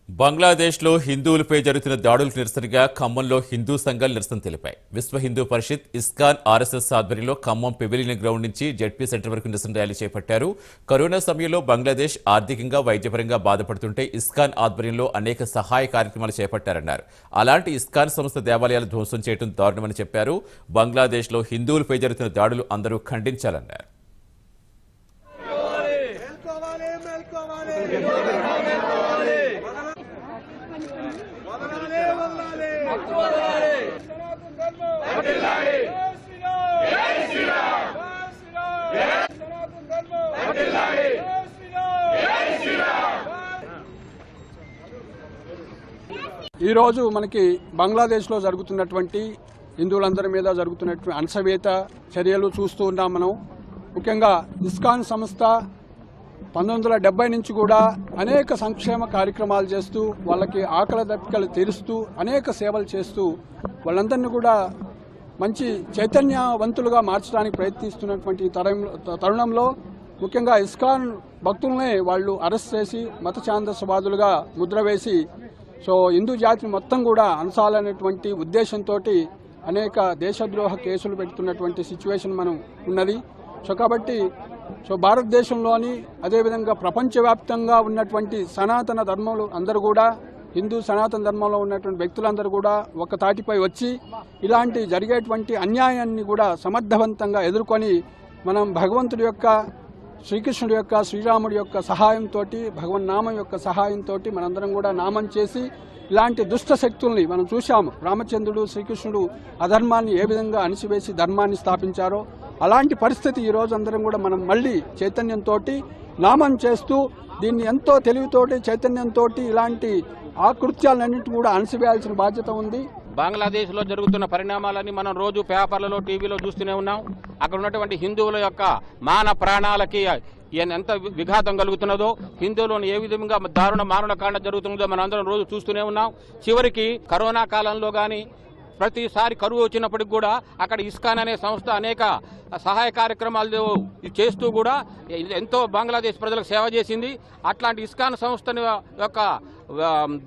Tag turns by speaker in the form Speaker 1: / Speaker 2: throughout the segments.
Speaker 1: బంగ్లాదేశ్లో హిందువులపై జరుగుతున్న దాడులకు నిరసనగా ఖమ్మంలో హిందూ సంఘాలు నిరసన తెలిపాయి. విశ్వ హిందూ పరిషత్, ఇస్కాన్, ఆర్ఎస్ఎస్ ఆధ్వర్యంలో ఖమ్మం పెవిలియన్ గ్రౌండ్ నుంచి జెడ్పీ సెంటర్ వరకు నిరసన ర్యాలీ చేపట్టారు. కరోనా సమయంలో బంగ్లాదేశ్ ఆర్థికంగా, వైద్యపరంగా బాధపడుతుంటే ఇస్కాన్ ఆధ్వర్యంలో అనేక సహాయ కార్యక్రమాలు చేపట్టారన్నారు. అలాంటి ఇస్కాన్ సంస్థ దేవాలయాలు ధ్వంసం చేయడం దారుణమని చెప్పారు. బంగ్లాదేశ్లో హిందువులపై జరుగుతున్న దాడులు అందరూ ఖండించాలన్నారు.
Speaker 2: ఈరోజు మనకి బంగ్లాదేశ్లో జరుగుతున్నటువంటి హిందువులందరి మీద జరుగుతున్నటువంటి అణచివేత చర్యలు చూస్తూ ఉన్నాం. మనం ముఖ్యంగా ఇస్కాన్ సంస్థ 1970 నుంచి కూడా అనేక సంక్షేమ కార్యక్రమాలు చేస్తూ వాళ్ళకి ఆకలి దప్పికలు తీరుస్తూ అనేక సేవలు చేస్తూ వాళ్ళందరినీ కూడా మంచి చైతన్యవంతులుగా మార్చడానికి ప్రయత్నిస్తున్నటువంటి తరుణంలో ముఖ్యంగా ఇస్కాన్ భక్తులనే వాళ్ళు అరెస్ట్ చేసి మత ఛాందసవాదులుగా ముద్ర వేసి హిందూ జాతిని మొత్తం కూడా అణచాలనేటువంటి ఉద్దేశంతో అనేక దేశద్రోహ కేసులు పెడుతున్నటువంటి సిచ్యువేషన్ మనం ఉన్నది. కాబట్టి భారతదేశంలోని అదేవిధంగా ప్రపంచవ్యాప్తంగా ఉన్నటువంటి సనాతన ధర్మాలు అందరూ కూడా హిందూ సనాతన ధర్మంలో ఉన్నటువంటి వ్యక్తులందరూ కూడా ఒక తాటిపై వచ్చి ఇలాంటి జరిగేటువంటి అన్యాయాన్ని కూడా సమర్థవంతంగా ఎదుర్కొని మనం భగవంతుడి యొక్క, శ్రీకృష్ణుడి యొక్క, శ్రీరాముడి యొక్క సహాయంతో, భగవన్నామం యొక్క సహాయంతో మనందరం కూడా నామం చేసి ఇలాంటి దుష్ట శక్తుల్ని మనం చూశాము. రామచంద్రుడు, శ్రీకృష్ణుడు అధర్మాన్ని ఏ విధంగా అణిచివేసి ధర్మాన్ని స్థాపించారో అలాంటి పరిస్థితి ఈ రోజు అందరం కూడా మనం మళ్ళీ చైతన్యంతో నామం చేస్తూ దీన్ని ఎంతో తెలివితోటి, చైతన్యంతో ఇలాంటి ఆకృత్యాలన్నింటినీ కూడా అణిచివేయాల్సిన బాధ్యత ఉంది.
Speaker 3: బంగ్లాదేశ్లో జరుగుతున్న పరిణామాలని మనం రోజు పేపర్లలో, టీవీలో చూస్తూనే ఉన్నాం. అక్కడ ఉన్నటువంటి హిందువుల యొక్క మాన ప్రాణాలకి ఎంత విఘాతం కలుగుతున్నదో, హిందువులను ఏ విధంగా దారుణ మారణకాండ జరుగుతున్నదో మనం అందరం రోజు చూస్తూనే ఉన్నాం. చివరికి కరోనా కాలంలో కానీ ప్రతిసారి కరువు వచ్చినప్పటికి కూడా అక్కడ ఇస్కాన్ అనే సంస్థ అనేక సహాయ కార్యక్రమాలు చేస్తూ కూడా ఎంతో బంగ్లాదేశ్ ప్రజలకు సేవ చేసింది. అట్లాంటి ఇస్కాన్ సంస్థ యొక్క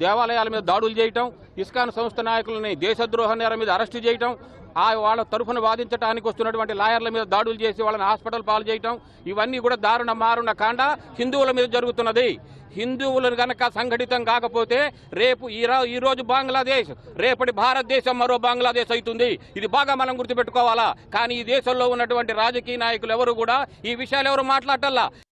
Speaker 3: దేవాలయాల మీద దాడులు చేయటం, ఇస్కాన్ సంస్థ నాయకులని దేశద్రోహ నేరం మీద అరెస్టు చేయటం, వాళ్ళ తరఫున వాదించడానికి వస్తున్నటువంటి లాయర్ల మీద దాడులు చేసి వాళ్ళని హాస్పిటల్ పాలు చేయటం, ఇవన్నీ కూడా దారుణ మారుణ కాండ హిందువుల మీద జరుగుతున్నది. హిందువులు గనక సంఘటితం కాకపోతే రేపు ఈ రోజు బంగ్లాదేశ్, రేపటి భారతదేశం మరో బంగ్లాదేశ్ అవుతుంది. ఇది బాగా మనం గుర్తుపెట్టుకోవాలా. కానీ ఈ దేశంలో ఉన్నటువంటి రాజకీయ నాయకులు ఎవరు కూడా ఈ విషయాలు ఎవరు మాట్లాడాలా.